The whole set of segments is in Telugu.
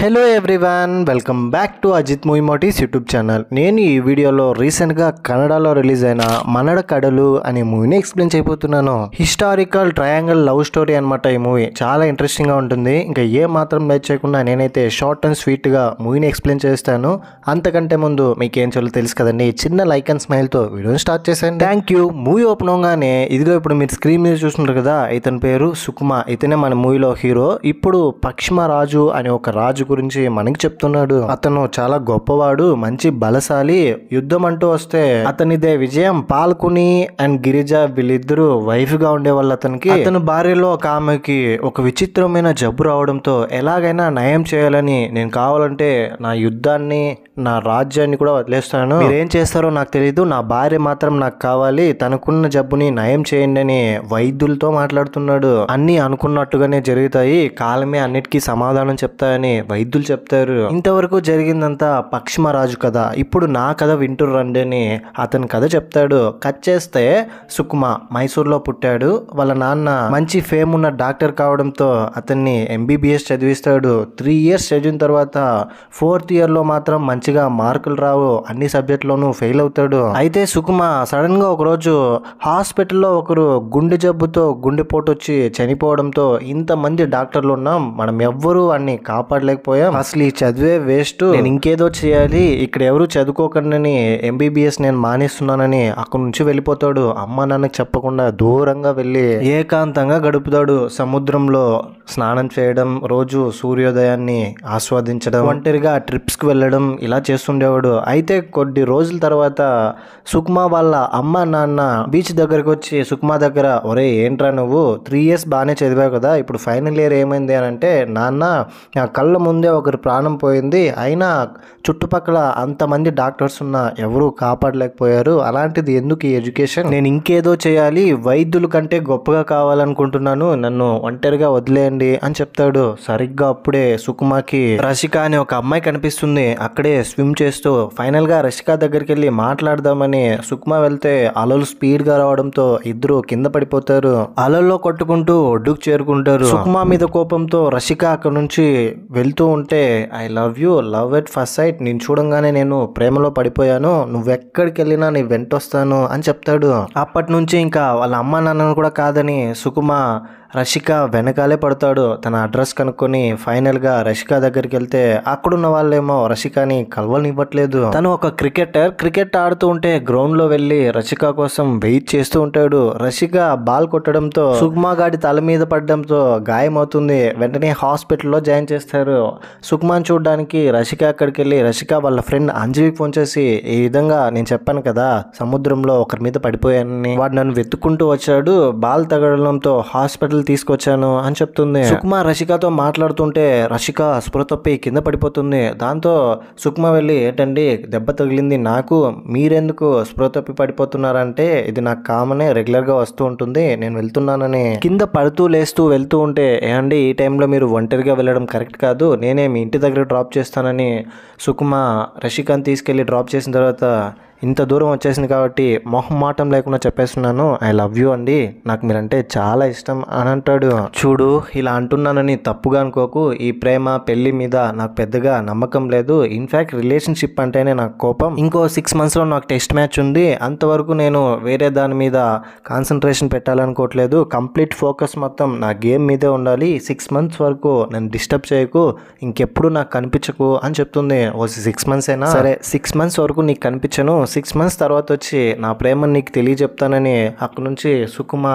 Hello everyone, welcome back to Ajith movie motes YouTube channel. నేను ఈ వీడియోలో రీసెంట్గా కన్నడలో రిలీజ్ అయిన మనడ కడలు అనే మూవీని ఎక్స్ప్లెయిన్ చేయబోతున్నాను. హిస్టారికల్ ట్రయాంగిల్ లవ్ స్టోరీ అనమాట. ఈ మూవీ చాలా ఇంట్రెస్టింగ్గా ఉంటుంది. ఇంకా ఏ మాత్రం లేట్ చేయకుండా నేనైతే షార్ట్ అండ్ స్వీట్గా మూవీని ఎక్స్ప్లెయిన్ చేస్తాను. అంతకంటే ముందు మీకు ఏం చేయాలో తెలుసు కదండి, చిన్న లైక్ అండ్ స్మైల్తో వీడియోని స్టార్ట్ చేశాను. Thank you. మూవీ ఓపెన్ అవగానే ఇదిగో ఇప్పుడు మీరు స్క్రీన్ మీద చూస్తున్నారు కదా, ఇతని పేరు సుకుమా. ఇతనే మన మూవీలో హీరో. ఇప్పుడు పక్షిమరాజు అనే ఒక రాజు గురించి మనకి చెప్తున్నాడు. అతను చాలా గొప్పవాడు, మంచి బలశాలి. యుద్ధం అంటూ వస్తే అతనిదే విజయం. పాల్కుని అండ్ గిరిజ వీళ్ళిద్దరూ వైఫ్ గా ఉండేవాళ్ళు అతనికి. అతని భార్యలో ఒక ఆమెకి ఒక విచిత్రమైన జబ్బు రావడంతో ఎలాగైనా నయం చేయాలని, నేను కావాలంటే నా యుద్ధాన్ని నా రాజ్యాన్ని కూడా వదిలేస్తాను, మీరేం చేస్తారో నాకు తెలియదు, నా భార్య మాత్రం నాకు కావాలి, తనకున్న జబ్బుని నయం చేయండి అని వైద్యులతో మాట్లాడుతున్నాడు. అన్ని అనుకున్నట్టుగానే జరుగుతాయి, కాలమే అన్నిటికీ సమాధానం చెప్తాయని వైద్యులు చెప్తారు. ఇంతవరకు జరిగిందంతా పక్షిమరాజు కథ, ఇప్పుడు నా కథ వింటూ రండి అని అతని కథ చెప్తాడు. కట్ చేస్తే సుకుమా మైసూర్లో పుట్టాడు. వాళ్ళ నాన్న మంచి ఫేమ్ ఉన్న డాక్టర్ కావడంతో అతన్ని ఎంబీబీఎస్ చదివిస్తాడు. 3 years చదివిన తర్వాత 4th year లో మాత్రం మంచిగా మార్కులు రావు, అన్ని సబ్జెక్టులోనూ ఫెయిల్ అవుతాడు. అయితే సుకుమా సడన్ గా ఒకరోజు హాస్పిటల్లో ఒకరు గుండె జబ్బుతో గుండెపోటు వచ్చి చనిపోవడంతో ఇంతమంది డాక్టర్లు ఉన్నాం, మనం ఎవ్వరూ వాడిని కాపాడలేకపోయాం, అసలు ఈ చదివే వేస్ట్, నేను ఇంకేదో చేయాలి, ఇక్కడ ఎవరు చదువుకోకండి ఎంబీబీఎస్ నేను మానేస్తున్నానని అక్కడి నుంచి వెళ్ళిపోతాడు. అమ్మ నాన్నకి చెప్పకుండా దూరంగా వెళ్ళి ఏకాంతంగా గడుపుతాడు. సముద్రంలో స్నానం చేయడం, రోజు సూర్యోదయాన్ని ఆస్వాదించడం, ఒంటరిగా ట్రిప్స్ కి వెళ్ళడం ఇలా చేస్తుండేవాడు. అయితే కొద్ది రోజుల తర్వాత సుకుమా వాళ్ళ అమ్మ నాన్న బీచ్ దగ్గరకు వచ్చి సుకుమా దగ్గర, ఒరే ఏంట్రా నువ్వు 3 years బాగానే చదివావు కదా, ఇప్పుడు ఫైనల్ ఇయర్ ఏమైంది అని అంటే, నాన్న నా కళ్ళ ముందే ఒకరి ప్రాణం పోయింది, అయినా చుట్టుపక్కల అంతమంది డాక్టర్స్ ఉన్నా ఎవరూ కాపాడలేకపోయారు, అలాంటిది ఎందుకు ఈ ఎడ్యుకేషన్, నేను ఇంకేదో చేయాలి, వైద్యుల కంటే గొప్పగా కావాలనుకుంటున్నాను, నన్ను ఒంటరిగా వదిలేయండి అని చెప్తాడు. సరిగ్గా అప్పుడే సుకుమాకి రషిక అనే ఒక అమ్మాయి కనిపిస్తుంది. అక్కడే స్విమ్ చేస్తూ ఫైనల్ గా రషిక దగ్గరికి వెళ్ళి మాట్లాడదామని సుకుమా వెళ్తే అలలు స్పీడ్ గా రావడంతో ఇద్దరు కింద పడిపోతారు. అలల్లో కొట్టుకుంటూ ఒడ్డుకు చేరుకుంటారు. సుకుమా మీద కోపంతో రషిక అక్కడ నుంచి వెళ్తూ ఉంటే, I love you, love at first sight, నేను చూడంగానే నేను ప్రేమలో పడిపోయాను, నువ్వెక్కడికి వెళ్ళినా నీ వెంటొస్తాను అని చెప్తాడు. అప్పటి నుంచి ఇంకా వాళ్ళ అమ్మ నాన్నను కూడా కాదని సుకుమా రషిక వెనకాలే పడతాడు. తన అడ్రస్ కనుక్కొని ఫైనల్ గా రషిక దగ్గరికి వెళ్తే అక్కడున్న వాళ్ళేమో రషికని కలవనివ్వట్లేదు. తను ఒక క్రికెటర్, క్రికెట్ ఆడుతూ ఉంటే గ్రౌండ్ లో వెళ్లి రషిక కోసం వెయిట్ చేస్తూ ఉంటాడు. రషిక బాల్ కొట్టడంతో సుకుమా గాడి తల మీద పడడంతో గాయమవుతుంది. వెంటనే హాస్పిటల్లో జాయిన్ చేస్తారు. సుకుమాని చూడడానికి రషిక అక్కడికి వెళ్ళి రషిక వాళ్ళ ఫ్రెండ్ అంజలికి ఫోన్ చేసి, ఈ విధంగా నేను చెప్పాను కదా సముద్రంలో ఒకరి మీద పడిపోయానని, వాడు నన్ను వెతుక్కుంటూ వచ్చాడు, బాల్ తగలడంతో హాస్పిటల్ తీసుకొచ్చాను అని చెప్తుంది. సుకుమా రషికతో మాట్లాడుతుంటే రషిక స్పృహ తప్పి కింద పడిపోతుంది. దాంతో సుకుమా వెళ్ళి, ఏంటండి దెబ్బ తగిలింది నాకు, మీరెందుకు స్పృహ తప్పి పడిపోతున్నారంటే, ఇది నాకు కామనే, రెగ్యులర్ గా వస్తూ ఉంటుంది, నేను వెళ్తున్నానని. కింద పడుతూ లేస్తూ వెళ్తూ ఉంటే, ఏమండి ఈ టైంలో మీరు ఒంటరిగా వెళ్ళడం కరెక్ట్ కాదు, నేనే మీ ఇంటి దగ్గర డ్రాప్ చేస్తానని సుకుమా రషికని తీసుకెళ్లి డ్రాప్ చేసిన తర్వాత, ఇంత దూరం వచ్చేసింది కాబట్టి మొహమాటం లేకుండా చెప్పేస్తున్నాను, ఐ లవ్ యూ అండి, నాకు మీరంటే చాలా ఇష్టం అని అంటాడు. చూడు ఇలా అంటున్నానని తప్పుగా అనుకోకు, ఈ ప్రేమ పెళ్లి మీద నాకు పెద్దగా నమ్మకం లేదు, ఇన్ఫాక్ట్ రిలేషన్షిప్ అంటేనే నాకు కోపం, ఇంకో 6 months లో నాకు టెస్ట్ మ్యాచ్ ఉంది, అంతవరకు నేను వేరే దాని మీద కాన్సన్ట్రేషన్ పెట్టాలనుకోవట్లేదు, కంప్లీట్ ఫోకస్ మొత్తం నా గేమ్ మీదే ఉండాలి, 6 months వరకు నన్ను డిస్టర్బ్ చేయకు, ఇంకెప్పుడు నాకు కనిపించకు అని చెప్తుంది. ఓ 6 months అయినా సరే, 6 months వరకు నీకు కనిపించను, 6 months తర్వాత వచ్చి నా ప్రేమను నీకు తెలియజెప్తానని అక్కడి నుంచి సుకుమా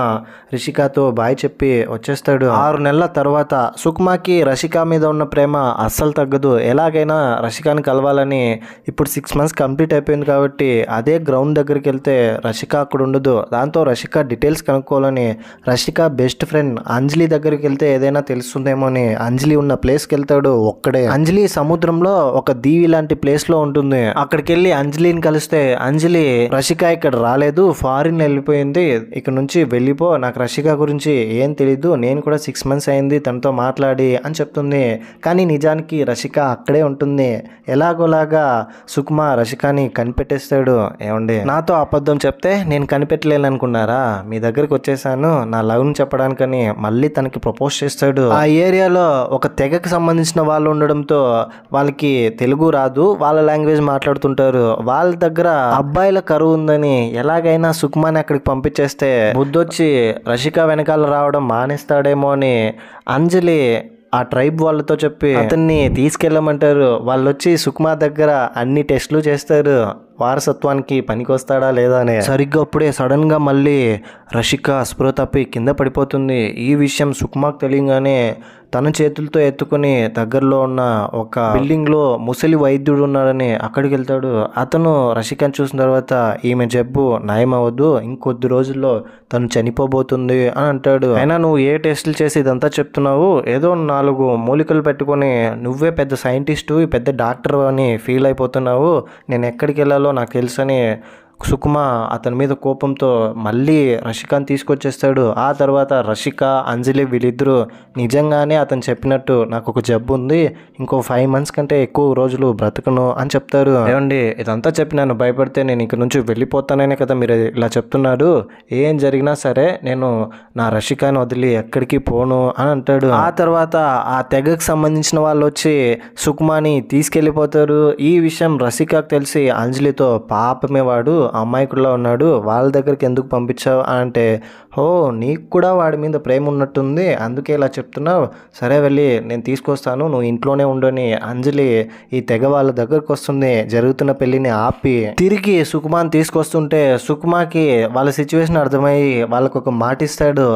రిషికతో బాయ్ చెప్పి వచ్చేస్తాడు. 6 నెలల తర్వాత సుకుమాకి రషిక మీద ఉన్న ప్రేమ అస్సలు తగ్గదు. ఎలాగైనా రషికాని కలవాలని, ఇప్పుడు 6 months కంప్లీట్ అయిపోయింది కాబట్టి అదే గ్రౌండ్ దగ్గరికి వెళ్తే రషిక అక్కడ ఉండదు. దాంతో రషిక డీటెయిల్స్ కనుక్కోవాలని రషిక బెస్ట్ ఫ్రెండ్ అంజలి దగ్గరికి వెళ్తే ఏదైనా తెలుస్తుందేమో అని అంజలి ఉన్న ప్లేస్కి వెళ్తాడు ఒక్కడే. అంజలి సముద్రంలో ఒక దీవి లాంటి ప్లేస్ లో ఉంటుంది. అక్కడికి వెళ్ళి అంజలిని కలిస్తే అంజలి రషిక ఇక్కడ రాలేదు, ఫారిన్ వెళ్ళిపోయింది, ఇక్కడ నుంచి వెళ్ళిపో, నాకు రషిక గురించి ఏం తెలీదు, నేను కూడా 6 months అయింది తనతో మాట్లాడి అని చెప్తుంది. కానీ నిజానికి రషిక అక్కడే ఉంటుంది. ఎలాగోలాగా సుకుమా రషికాని కనిపెట్టేస్తాడు. ఏమండి, నాతో అబద్ధం చెప్తే నేను కనిపెట్టలేను అనుకున్నారా, మీ దగ్గరికి వచ్చేసాను నా లవ్ని చెప్పడానికని మళ్ళీ తనకి ప్రపోజ్ చేస్తాడు. ఆ ఏరియాలో ఒక తెగకి సంబంధించిన వాళ్ళు ఉండడంతో వాళ్ళకి తెలుగు రాదు, వాళ్ళ లాంగ్వేజ్ మాట్లాడుతుంటారు. వాళ్ళ దగ్గర అబ్బాయిల కరువు ఉందని ఎలాగైనా సుకుమాని అక్కడికి పంపించేస్తే బుద్ధొచ్చి రషిక వెనకాల రావడం మానేస్తాడేమో అని అంజలి ఆ ట్రైబ్ వాళ్ళతో చెప్పి అతన్ని తీసుకెళ్ళమంటారు. వాళ్ళు వచ్చి సుకుమా దగ్గర అన్ని టెస్టులు చేస్తారు, వారసత్వానికి పనికొస్తాడా లేదా అని. సరిగ్గా అప్పుడే సడన్ గా మళ్ళీ రషిక స్పృహ తప్పి కింద పడిపోతుంది. ఈ విషయం సుకుమాకు తెలియగానే తన చేతులతో ఎత్తుకుని దగ్గరలో ఉన్న ఒక బిల్డింగ్ లో ముసలి వైద్యుడు ఉన్నాడని అక్కడికి వెళ్తాడు. అతను రషికని చూసిన తర్వాత ఈమె జబ్బు నయం అవ్వదు, ఇంకొద్ది రోజుల్లో తను చనిపోబోతుంది అని అంటాడు. అయినా నువ్వు ఏ టెస్టులు చేసి ఇదంతా చెప్తున్నావు, ఏదో 4 మూలికలు పెట్టుకొని నువ్వే పెద్ద సైంటిస్టు పెద్ద డాక్టర్ అని ఫీల్ అయిపోతున్నావు, నేను ఎక్కడికి వెళ్ళాలో నాకు తెలుసని సుకుమా అతని మీద కోపంతో మళ్ళీ రషికాని తీసుకొచ్చేస్తాడు. ఆ తర్వాత రషిక అంజలి వీళ్ళిద్దరూ నిజంగానే అతను చెప్పినట్టు నాకు ఒక జబ్బు ఉంది, ఇంకో 5 months కంటే ఎక్కువ రోజులు బ్రతకను అని చెప్తారు. ఏమండి, ఇదంతా చెప్పి నన్ను భయపడితే నేను ఇక్కడ నుంచి వెళ్ళిపోతాననే కదా మీరు ఇలా చెప్తున్నారు, ఏం జరిగినా సరే నేను నా రషికాని వదిలి ఎక్కడికి పోను అని అంటాడు. ఆ తర్వాత ఆ తెగకు సంబంధించిన వాళ్ళు వచ్చి సుకుమాని తీసుకెళ్ళిపోతారు. ఈ విషయం రషికాకు తెలిసి అంజలితో పాపమే వాడు అమ్మాయికుడిలో ఉన్నాడు, వాళ్ళ దగ్గరికి ఎందుకు పంపించావు అని అంటే, ఓ నీకు కూడా వాడి మీద ప్రేమ ఉన్నట్టుంది అందుకే ఇలా చెప్తున్నావు, సరే వెళ్ళి నేను తీసుకొస్తాను నువ్వు ఇంట్లోనే ఉండని అంజలి ఈ తెగ వాళ్ళ దగ్గరకు వస్తుంది. జరుగుతున్న పెళ్లిని ఆపి తిరిగి సుకుమాని తీసుకొస్తుంటే సుకుమాకి వాళ్ళ సిచ్యువేషన్ అర్థమయ్యి వాళ్ళకు ఒక మాట ఇస్తాడు,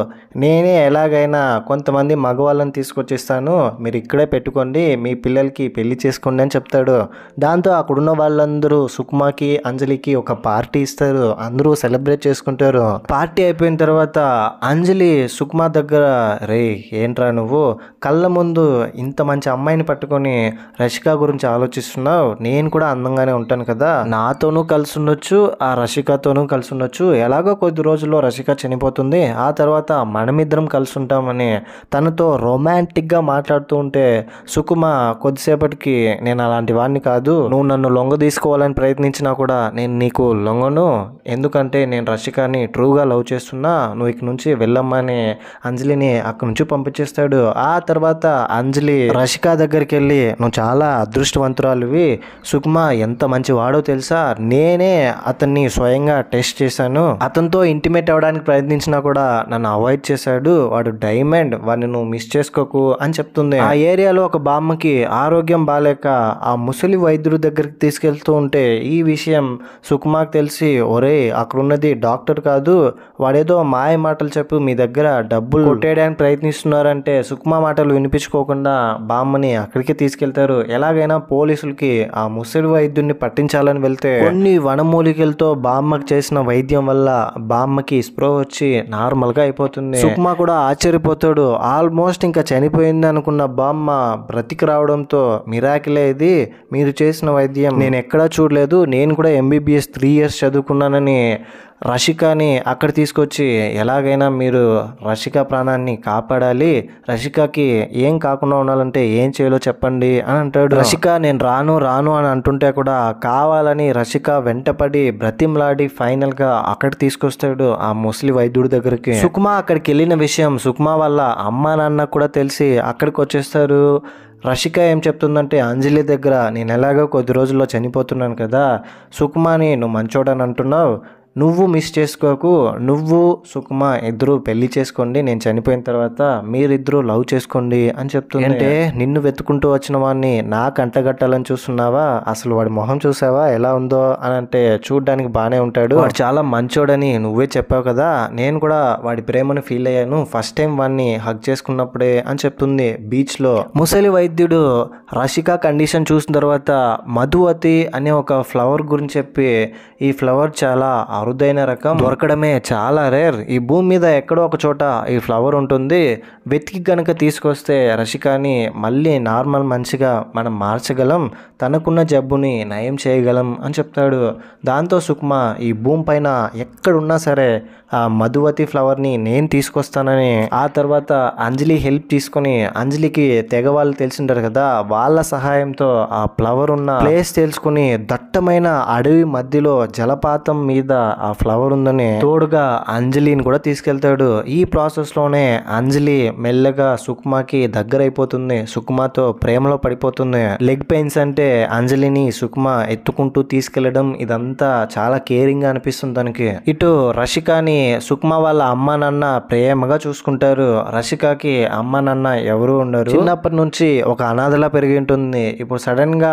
నేనే ఎలాగైనా కొంతమంది మగవాళ్ళని తీసుకొచ్చిస్తాను, మీరు ఇక్కడే పెట్టుకోండి, మీ పిల్లలకి పెళ్లి చేసుకోండి అని చెప్తాడు. దాంతో అక్కడున్న వాళ్ళందరూ సుకుమాకి అంజలికి ఒక పార్టీ ఇస్తారు, అందరూ సెలబ్రేట్ చేసుకుంటారు. పార్టీ అయిపోయిన తర్వాత అంజలి సుకుమా దగ్గర, రే ఏంట్రా నువ్వు కళ్ళ ముందు ఇంత మంచి అమ్మాయిని పట్టుకొని రషిక గురించి ఆలోచిస్తున్నావు, నేను కూడా అందంగానే ఉంటాను కదా, నాతోనూ కలిసి ఉండొచ్చు ఆ రషికతోనూ కలిసి ఉండొచ్చు, ఎలాగో కొద్ది రోజుల్లో రషిక చనిపోతుంది, ఆ తర్వాత మనమిద్దరం కలిసి ఉంటామని తనతో రొమాంటిక్గా మాట్లాడుతూ ఉంటే సుకుమా కొద్దిసేపటికి నేను అలాంటి వాడిని కాదు, నువ్వు నన్ను లొంగ తీసుకోవాలని ప్రయత్నించినా కూడా నేను నీకు లొంగను, ఎందుకంటే నేను రషికాని ట్రూగా లవ్ చేస్తున్నా, నువ్వు ఇక నుంచి వెళ్ళమ్మని అంజలిని అక్కడి నుంచి పంపించేస్తాడు. ఆ తర్వాత అంజలి రషిక దగ్గరికి వెళ్ళి, నువ్వు చాలా అదృష్టవంతురాలువి, సుకుమా ఎంత మంచి వాడో తెలుసా, నేనే అతన్ని స్వయంగా టెస్ట్ చేశాను, అతనితో ఇంటిమేట్ అవ్వడానికి ప్రయత్నించినా కూడా నన్ను అవాయిడ్ చేశాడు, వాడు డైమండ్, వాడిని నువ్వు మిస్ చేసుకోకు అని చెప్తుంది. ఆ ఏరియాలో ఒక బామ్మకి ఆరోగ్యం బాలేక ఆ ముసలి వైద్యుడి దగ్గరికి తీసుకెళ్తూ ఉంటే ఈ విషయం సుకుమాకి తెలిసి, ఒరే అక్కడున్నది డాక్టర్ కాదు, వాడేదో మాయ మాటలు చెప్పు మీ దగ్గర డబ్బులు కొట్టేయడానికి ప్రయత్నిస్తున్నారంటే సుకుమా మాటలు వినిపించుకోకుండా బామ్మని అక్కడికి తీసుకెళ్తారు. ఎలాగైనా పోలీసులకి ఆ ముసలి వైద్యుడిని పట్టించాలని వెళ్తే కొన్ని వనమూలికలతో బామ్మకి చేసిన వైద్యం వల్ల బామ్మకి స్ప్రో వచ్చి నార్మల్ గా అయిపోతుంది. సుకుమా కూడా ఆశ్చర్యపోతాడు, ఆల్మోస్ట్ ఇంకా చనిపోయింది అనుకున్న బామ్మ బ్రతికి రావడంతో మిరాకిలే ఇది, మీరు చేసిన వైద్యం నేను ఎక్కడా చూడలేదు, నేను కూడా MBBS 3 years చదువుకున్నానని రషికాని అక్కడ తీసుకొచ్చి ఎలాగైనా మీరు రషిక ప్రాణాన్ని కాపాడాలి, రషికకి ఏం కాకుండా ఉండాలంటే ఏం చేయాలో చెప్పండి అని అంటాడు. రషిక నేను రాను రాను అని అంటుంటే కూడా కావాలని రషిక వెంటపడి బ్రతిమలాడి ఫైనల్ గా అక్కడ తీసుకొస్తాడు ఆ ముసలి వైద్యుడి దగ్గరికి. సుకుమా అక్కడికి వెళ్ళిన విషయం సుకుమా వాళ్ళ అమ్మా నాన్న కూడా తెలిసి అక్కడికి వచ్చేస్తారు. రషిక ఏం చెప్తుందంటే అంజలి దగ్గర, నేను ఎలాగో కొద్ది రోజుల్లో చనిపోతున్నాను కదా, సుకుమాని నువ్వు మంచోడని అంటున్నావు, నువ్వు మిస్ చేసుకోకు, నువ్వు సుకుమా ఇద్దరు పెళ్లి చేసుకోండి, నేను చనిపోయిన తర్వాత మీరిద్దరూ లవ్ చేసుకోండి అని చెప్తుంది. అంటే నిన్ను వెతుకుంటూ వచ్చిన వాడిని నాకు అంటగట్టాలని చూస్తున్నావా, అసలు వాడి మొహం చూసావా ఎలా ఉందో అని అంటే, చూడ్డానికి బాగానే ఉంటాడు, వాడు చాలా మంచోడని నువ్వే చెప్పావు కదా, నేను కూడా వాడి ప్రేమను ఫీల్ అయ్యాను ఫస్ట్ టైం వాడిని హగ్ చేసుకున్నప్పుడే అని చెప్తుంది బీచ్ లో. ముసలి వైద్యుడు రషిక కండిషన్ చూసిన తర్వాత మధువతి అనే ఒక ఫ్లవర్ గురించి చెప్పి, ఈ ఫ్లవర్ చాలా అరుదైన రకం, దొరకడమే చాలా రేర్. ఈ భూమి మీద ఎక్కడో ఒక చోట ఈ ఫ్లవర్ ఉంటుంది. వెతికి గనక తీసుకొస్తే రషికాని మళ్ళీ నార్మల్ మనిషిగా మనం మార్చగలం, తనకున్న జబ్బుని నయం చేయగలం అని చెప్తాడు. దాంతో సుకుమ ఈ భూమి పైన ఎక్కడున్నా సరే ఆ మధువతి ఫ్లవర్ని నేను తీసుకొస్తానని, ఆ తర్వాత అంజలి హెల్ప్ తీసుకొని, అంజలికి తెగ వాళ్ళు తెలిసింటారు కదా, వాళ్ళ సహాయంతో ఆ ఫ్లవర్ ఉన్న ప్లేస్ తెలుసుకుని దట్టమైన అడవి మధ్యలో జలపాతం మీద ఆ ఫ్లవర్ ఉందని తోడుగా అంజలిని కూడా తీసుకెళ్తాడు. ఈ ప్రాసెస్ లోనే అంజలి మెల్లగా సుకుమకి దగ్గర అయిపోతుంది, సుకుమతో ప్రేమలో పడిపోతుంది. లెగ్ పెయిన్స్ అంటే అంజలిని సుకుమ ఎత్తుకుంటూ తీసుకెళ్లడం ఇదంతా చాలా కేరింగ్ గా అనిపిస్తుంది తనకి. ఇటు రషికాని సుకుమ వాళ్ళ అమ్మ నాన్న ప్రేమగా చూసుకుంటారు. రషికాకి అమ్మ నాన్న ఎవరు ఉండరు, చిన్నప్పటి నుంచి ఒక అనాథలా పెరిగి ఉంటుంది. ఇప్పుడు సడన్ గా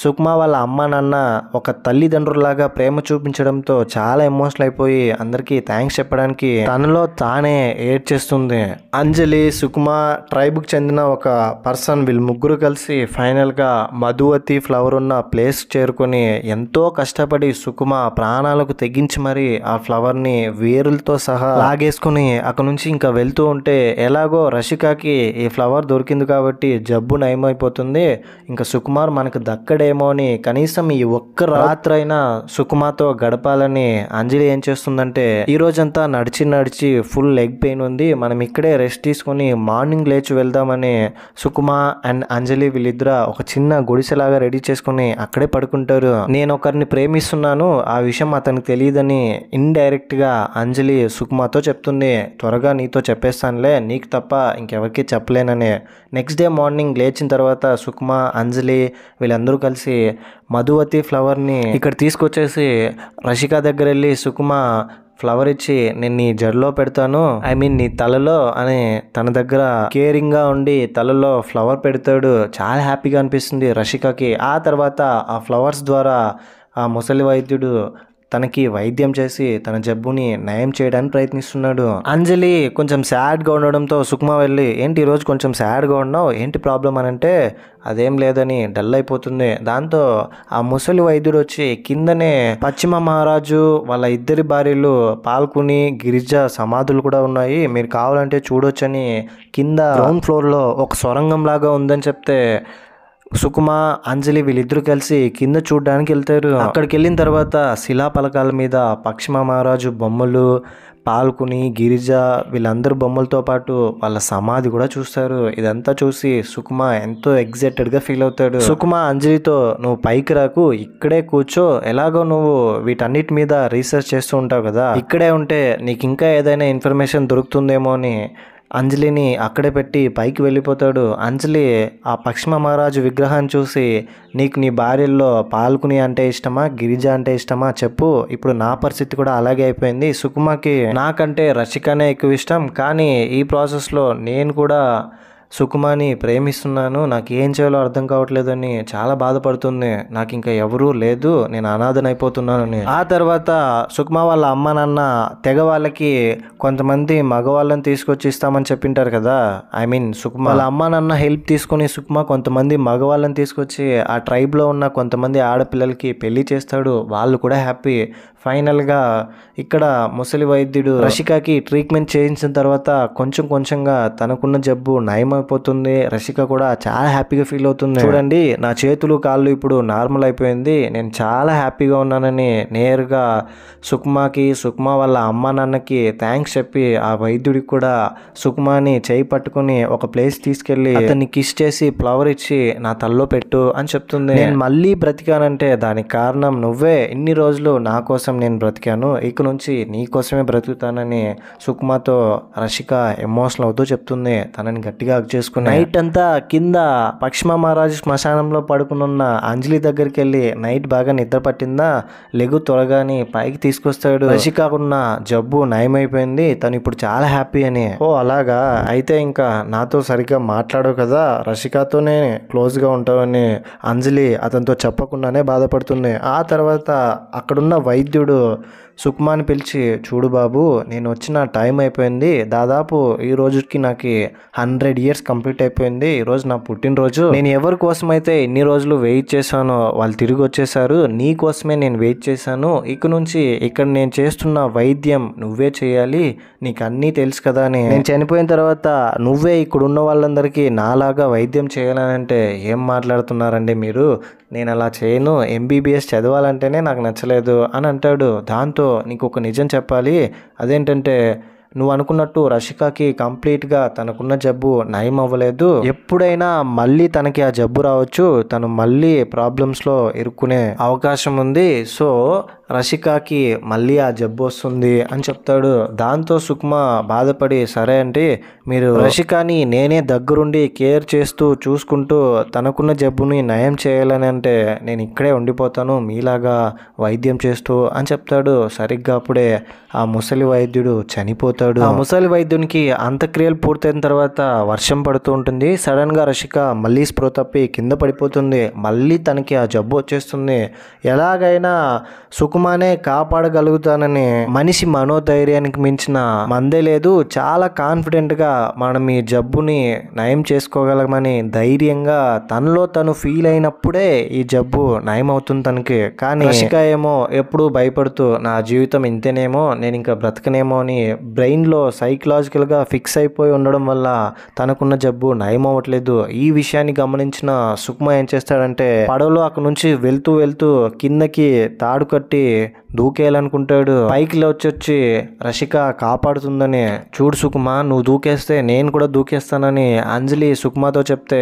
సుకుమ వాళ్ళ అమ్మ నాన్న ఒక తల్లిదండ్రులాగా ప్రేమ చూపించడంతో చాలా ఎమోషనల్ అయిపోయి అందరికి థ్యాంక్స్ చెప్పడానికి తనలో తానే ఏడ్చేస్తుంది. అంజలి, సుకుమ ట్రైబ్కి చెందిన ఒక పర్సన్, వీళ్ళు ముగ్గురు కలిసి ఫైనల్ గా మధువతి ఫ్లవర్ ఉన్న ప్లేస్ చేరుకొని ఎంతో కష్టపడి సుకుమ ప్రాణాలకు తెగించి మరి ఆ ఫ్లవర్ ని వేరులతో సహా లాగేసుకుని అక్కడ నుంచి ఇంకా వెళ్తూ ఉంటే, ఎలాగో రషికాకి ఈ ఫ్లవర్ దొరికింది కాబట్టి జబ్బు నయమైపోతుంది, ఇంకా సుకుమార్ మనకు దక్కడేమో అని కనీసం ఈ ఒక్క రాత్రైనా సుకుమాతో గడపాలని అంజలి ఏం చేస్తుందంటే, ఈ రోజంతా నడిచి నడిచి ఫుల్ లెగ్ పెయిన్ ఉంది, మనం ఇక్కడే రెస్ట్ తీసుకొని మార్నింగ్ లేచి వెళ్దామని సుకుమ అండ్ అంజలి వీళ్ళిద్దరు ఒక చిన్న గుడిసెలాగా రెడీ చేసుకుని అక్కడే పడుకుంటారు. నేను ఒకరిని ప్రేమిస్తున్నాను, ఆ విషయం అతనికి తెలియదని ఇండైరెక్ట్ గా అంజలి సుకుమతో చెప్తుంది. త్వరగా నీతో చెప్పేస్తానులే, నీకు తప్ప ఇంకెవరికి చెప్పలేనని. నెక్స్ట్ డే మార్నింగ్ లేచిన తర్వాత సుకుమ, అంజలి వీళ్ళందరూ కలిసి మధువతి ఫ్లవర్ని ఇక్కడ తీసుకొచ్చేసి రషిక దగ్గర వెళ్ళి, సుకుమ ఫ్లవర్ ఇచ్చి నేను నీ జడలో పెడతాను, ఐ మీన్ నీ తలలో అని తన దగ్గర కేరింగ్ గా ఉండి తలలో ఫ్లవర్ పెడతాడు. చాలా హ్యాపీగా అనిపిస్తుంది రషికకి. ఆ తర్వాత ఆ ఫ్లవర్స్ ద్వారా ఆ ముసలి వైద్యుడు తనకి వైద్యం చేసి తన జబ్బుని నయం చేయడానికి ప్రయత్నిస్తున్నాడు. అంజలి కొంచెం సాడ్గా ఉండడంతో సుకుమ వెళ్ళి, ఏంటి ఈరోజు కొంచెం సాడ్గా ఉన్నావు, ఏంటి ప్రాబ్లం అని అంటే, అదేం లేదని డల్ అయిపోతుంది. దాంతో ఆ ముసలి వైద్యుడు వచ్చి కిందనే పశ్చిమ మహారాజు వాళ్ళ ఇద్దరి భార్యలు పాల్కుని గిరిజ సమాధులు కూడా ఉన్నాయి, మీరు కావాలంటే చూడొచ్చని కింద గ్రౌండ్ ఫ్లోర్లో ఒక సొరంగం లాగా ఉందని చెప్తే సుకుమ, అంజలి వీళ్ళిద్దరూ కలిసి కింద చూడడానికి వెళ్తారు. అక్కడికి వెళ్ళిన తర్వాత శిలాపలకాల మీద పశ్చిమ మహారాజు బొమ్మలు, పాల్కుని గిరిజ వీళ్ళందరూ బొమ్మలతో పాటు వాళ్ళ సమాధి కూడా చూస్తారు. ఇదంతా చూసి సుకుమ ఎంతో ఎగ్జైటెడ్గా ఫీల్ అవుతాడు. సుకుమ అంజలితో, నువ్వు పైకి రాకు, ఇక్కడే కూర్చో, ఎలాగో నువ్వు వీటన్నిటి మీద రీసెర్చ్ చేస్తూ ఉంటావు కదా, ఇక్కడే ఉంటే నీకు ఇంకా ఏదైనా ఇన్ఫర్మేషన్ దొరుకుతుందేమో అని అంజలిని అక్కడే పెట్టి పైకి వెళ్ళిపోతాడు. అంజలి ఆ పశ్చిమ మహారాజు విగ్రహాన్ని చూసి, నీకు నీ భార్యల్లో పాల్కుని అంటే ఇష్టమా, గిరిజ అంటే ఇష్టమా చెప్పు, ఇప్పుడు నా పరిస్థితి కూడా అలాగే అయిపోయింది, సుకుమకి నాకంటే రషికనే ఎక్కువ ఇష్టం, కానీ ఈ ప్రాసెస్లో నేను కూడా సుకుమని ప్రేమిస్తున్నాను, నాకు ఏం చేయాలో అర్థం కావట్లేదని చాలా బాధపడుతుంది, నాకు ఇంకా ఎవరూ లేదు, నేను అనాథనైపోతున్నానని. ఆ తర్వాత సుకుమ వాళ్ళ అమ్మ నాన్న తెగ వాళ్ళకి కొంతమంది మగవాళ్ళని తీసుకొచ్చి ఇస్తామని చెప్పింటారు కదా, ఐ మీన్ సుకుమ వాళ్ళ అమ్మ నాన్న హెల్ప్ తీసుకుని సుకుమ కొంతమంది మగవాళ్ళని తీసుకొచ్చి ఆ ట్రైబ్లో ఉన్న కొంతమంది ఆడపిల్లలకి పెళ్లి చేస్తాడు. వాళ్ళు కూడా హ్యాపీ. ఫైనల్గా ఇక్కడ ముసలి వైద్యుడు రషికకి ట్రీట్మెంట్ చేయించిన తర్వాత కొంచెం కొంచెంగా తనకున్న జబ్బు నయమైపోతుంది. రషిక కూడా చాలా హ్యాపీగా ఫీల్ అవుతుంది. చూడండి, నా చేతులు కాళ్ళు ఇప్పుడు నార్మల్ అయిపోయింది, నేను చాలా హ్యాపీగా ఉన్నానని నేరుగా సుకుమకి, సుకుమ వాళ్ళ అమ్మ నాన్నకి థ్యాంక్స్ చెప్పి ఆ వైద్యుడికి కూడా సుకుమని చేయి పట్టుకుని ఒక ప్లేస్ తీసుకెళ్లి అతన్ని కిస్ చేసి ఫ్లవర్ ఇచ్చి నా తల్లో పెట్టు అని చెప్తుంది. నేను మళ్ళీ బ్రతికానంటే దానికి కారణం నువ్వే, ఇన్ని రోజులు నా కోసం నేను బ్రతికాను, ఇక నుంచి నీ కోసమే బ్రతుకుతానని సుకుమతో రషిక ఎమోషనల్ అవుతూ చెప్తుంది. తనని గట్టిగా హగ్ చేసుకుని నైట్ అంతా కింద పశ్చిమ మహారాజు శ్మశానంలో పడుకునున్న అంజలి దగ్గరికి వెళ్ళి, నైట్ బాగా నిద్ర పట్టిందా, లెగు త్వరగాని పైకి తీసుకొస్తాడు. రషికకున్న జబ్బు నయమైపోయింది, తను ఇప్పుడు చాలా హ్యాపీ అని. ఓ అలాగా, అయితే ఇంకా నాతో సరిగ్గా మాట్లాడవు కదా, రషికతోనే క్లోజ్గా ఉంటావని అంజలి అతనితో చెప్పకుండానే బాధపడుతుంది. ఆ తర్వాత అక్కడున్న వైద్యుడు సుకుమాని పిలిచి, చూడు బాబు, నేను వచ్చిన టైం అయిపోయింది, దాదాపు ఈ రోజుకి నాకు 100 years కంప్లీట్ అయిపోయింది, ఈరోజు నా పుట్టినరోజు, నేను ఎవరి కోసమైతే ఇన్ని రోజులు వెయిట్ చేశానో వాళ్ళు తిరిగి వచ్చేసారు, నీ కోసమే నేను వెయిట్ చేశాను, ఇక నుంచి ఇక్కడ నేను చేస్తున్న వైద్యం నువ్వే చేయాలి, నీకు అన్నీ తెలుసు కదా అని, నేను చనిపోయిన తర్వాత నువ్వే ఇక్కడ ఉన్న వాళ్ళందరికీ నాలాగా వైద్యం చేయాలనంటే ఏం మాట్లాడుతున్నారండి మీరు, నేను అలా చేయను, MBBS చదవాలంటేనే నాకు నచ్చలేదు అని అంటాడు. దాంతో నీకు ఒక నిజం చెప్పాలి, అదేంటంటే నువ్వు అనుకున్నట్టు రషికాకి కంప్లీట్గా తనకున్న జబ్బు నయం అవ్వలేదు, ఎప్పుడైనా మళ్ళీ తనకి ఆ జబ్బు రావచ్చు, తను మళ్ళీ ప్రాబ్లమ్స్లో ఇరుక్కునే అవకాశం ఉంది, సో రషికాకి మళ్ళీ ఆ జబ్బు వస్తుంది అని చెప్తాడు. దాంతో సుకుమ బాధపడి, సరే అంటే మీరు రషికాని నేనే దగ్గరుండి కేర్ చేస్తూ చూసుకుంటూ తనకున్న జబ్బుని నయం చేయాలని అంటే నేను ఇక్కడే ఉండిపోతాను మీలాగా వైద్యం చేస్తూ అని చెప్తాడు. సరిగ్గా అప్పుడే ఆ ముసలి వైద్యుడు చనిపోతాడు. ఆ ముసలి వైద్యునికి అంత్యక్రియలు పూర్తయిన తర్వాత వర్షం పడుతూ ఉంటుంది. సడన్ గా రషిక మళ్ళీ స్పృహ తప్పి కింద పడిపోతుంది. మళ్ళీ తనకి ఆ జబ్బు వచ్చేస్తుంది. ఎలాగైనా సుకుమానే కాపాడగలుగుతానని మనిషి మనోధైర్యానికి మించిన మందే లేదు. చాలా కాన్ఫిడెంట్ గా మనం ఈ జబ్బుని నయం చేసుకోగలమని ధైర్యంగా తనలో తను ఫీల్ అయినప్పుడే ఈ జబ్బు నయం అవుతుంది తనకి. కానీ రషిక ఏమో ఎప్పుడు భయపడుతూ నా జీవితం ఇంతేనేమో, నేను ఇంకా బ్రతకనేమో అని బ్రెయిన్లో సైకలాజికల్గా ఫిక్స్ అయిపోయి ఉండడం వల్ల తనకున్న జబ్బు నయం అవ్వట్లేదు. ఈ విషయాన్ని గమనించిన సుకుమ ఏం చేస్తాడంటే పడవలో అక్కడ నుంచి వెళ్తూ వెళ్తూ కిందకి తాడు కట్టి దూకేయాలనుకుంటాడు. పైకి వచ్చి రషిక కాపాడుతుందని, చూడు సుకుమ, నువ్వు దూకేస్తే నేను కూడా దూకేస్తానని అంజలి సుకుమతో చెప్తే,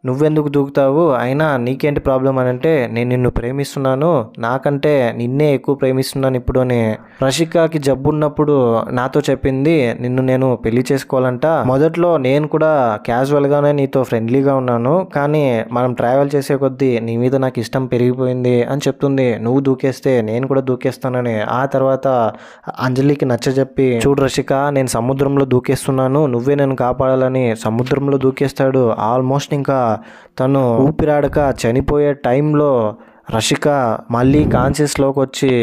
నువ్వెందుకు దూకుతావు, అయినా నీకేంటి ప్రాబ్లం అని అంటే, నేను నిన్ను ప్రేమిస్తున్నాను, నాకంటే నిన్నే ఎక్కువ ప్రేమిస్తున్నాను ఇప్పుడు అని రషికాకి జబ్బు ఉన్నప్పుడు నాతో చెప్పింది, నిన్ను నేను పెళ్లి చేసుకోవాలంట. మొదట్లో నేను కూడా క్యాజువల్గానే నీతో ఫ్రెండ్లీగా ఉన్నాను, కానీ మనం ట్రావెల్ చేసే కొద్దీ నీ మీద నాకు ఇష్టం పెరిగిపోయింది అని చెప్తుంది. నువ్వు దూకేస్తే నేను కూడా దూకేస్తానని. ఆ తర్వాత అంజలికి నచ్చజెప్పి, చూడు రషిక, నేను సముద్రంలో దూకేస్తున్నాను, నువ్వే నన్ను కాపాడాలని సముద్రంలో దూకేస్తాడు. ఆల్మోస్ట్ ఇంకా తను ఊపిరాడక చనిపోయే టైంలో రషిక మళ్ళీ కాన్షియస్లోకి వచ్చి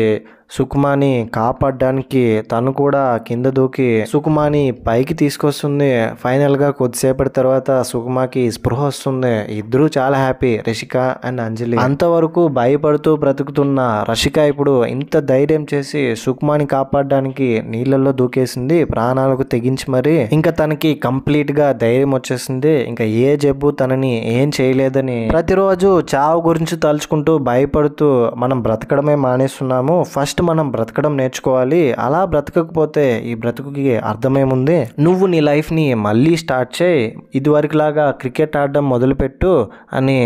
సుకుమాని కాపాడడానికి తను కూడా కింద దూకి సుకుమాని పైకి తీసుకొస్తుంది. ఫైనల్గా కొద్దిసేపటి తర్వాత సుకుమాకి స్పృహ వస్తుంది. ఇద్దరూ చాలా హ్యాపీ, రషిక అండ్ అంజలి. అంతవరకు భయపడుతూ బ్రతుకుతున్న రషిక ఇప్పుడు ఇంత ధైర్యం చేసి సుకుమాని కాపాడడానికి నీళ్ళల్లో దూకేసింది, ప్రాణాలకు తెగించి మరి. ఇంకా తనకి కంప్లీట్ గా ధైర్యం వచ్చేసింది. ఇంకా ఏ జబ్బు తనని ఏం చేయలేదని. ప్రతిరోజు చావు గురించి తలుచుకుంటూ భయపడుతూ మనం బ్రతకడమే మానేస్తున్నాము. ఫస్ట్ మనం బ్రతకడం నేర్చుకోవాలి. అలా బ్రతకకపోతే ఈ బ్రతుకుకి అర్థమేముంది. నువ్వు నీ లైఫ్ని మళ్ళీ స్టార్ట్ చేయి, ఇదివరకులాగా క్రికెట్ ఆడడం మొదలుపెట్టు అని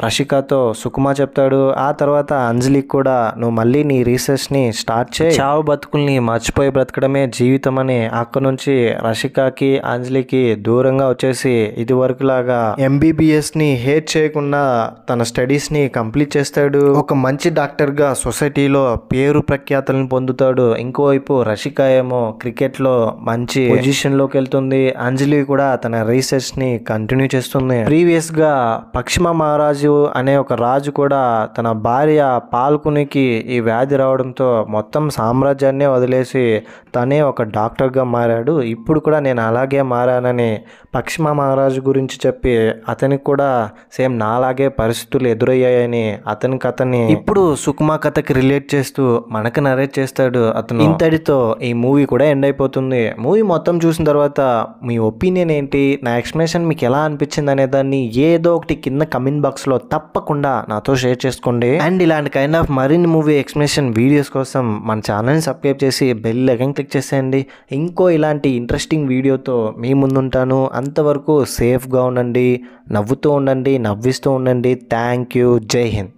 రషికతో సుకుమ చెప్తాడు. ఆ తర్వాత అంజలికి కూడా, నువ్వు మళ్ళీ నీ రీసెర్చ్ని స్టార్ట్ చేయి, చావు బతుకుల్ని మర్చిపోయి బ్రతకడమే జీవితం అని అక్కడ నుంచి రషికకి అంజలికి దూరంగా వచ్చేసి ఇదివరకులాగా MBBSని హేట్ చేయకుండా తన స్టడీస్ని కంప్లీట్ చేస్తాడు. ఒక మంచి డాక్టర్గా సొసైటీలో పేరు ప్రఖ్యాతలను పొందుతాడు. ఇంకోవైపు రషిక ఏమో క్రికెట్లో మంచి పొజిషన్లోకి వెళ్తుంది. అంజలి కూడా తన రీసెర్చ్ని కంటిన్యూ చేస్తుంది. ప్రీవియస్గా పశ్చిమ మహారాజు అనే ఒక రాజు కూడా తన భార్య పాల్కునికి ఈ వ్యాధి రావడంతో మొత్తం సామ్రాజ్యాన్ని వదిలేసి తనే ఒక డాక్టర్గా మారాడు. ఇప్పుడు కూడా నేను అలాగే మారానని పశ్చిమ మహారాజు గురించి చెప్పి అతనికి కూడా సేమ్ నాలాగే పరిస్థితులు ఎదురయ్యాయని అతన్ని ఇప్పుడు సుకుమ కథకి రిలేట్ చేస్తూ మనకు నరేట్ చేస్తాడు అతను. ఇంతటితో ఈ మూవీ కూడా ఎండ్ అయిపోతుంది. మూవీ మొత్తం చూసిన తర్వాత మీ ఒపీనియన్ ఏంటి, నా ఎక్స్ప్లెనేషన్ మీకు ఎలా అనిపించింది అనే దాన్ని ఏదో ఒకటి కింద కమెంట్ బాక్స్లో తప్పకుండా నాతో షేర్ చేసుకోండి. అండ్ ఇలాంటి కైండ్ ఆఫ్ మరిన్ని మూవీ ఎక్స్ప్లెనేషన్ వీడియోస్ కోసం మన ఛానల్ని సబ్స్క్రైబ్ చేసి బెల్ ఐకాన్ క్లిక్ చేసేయండి. ఇంకో ఇలాంటి ఇంట్రెస్టింగ్ వీడియోతో మీ ముందుంటాను. అంతవరకు సేఫ్గా ఉండండి, నవ్వుతూ ఉండండి, నవ్విస్తూ ఉండండి. Thank you. జై హింద్.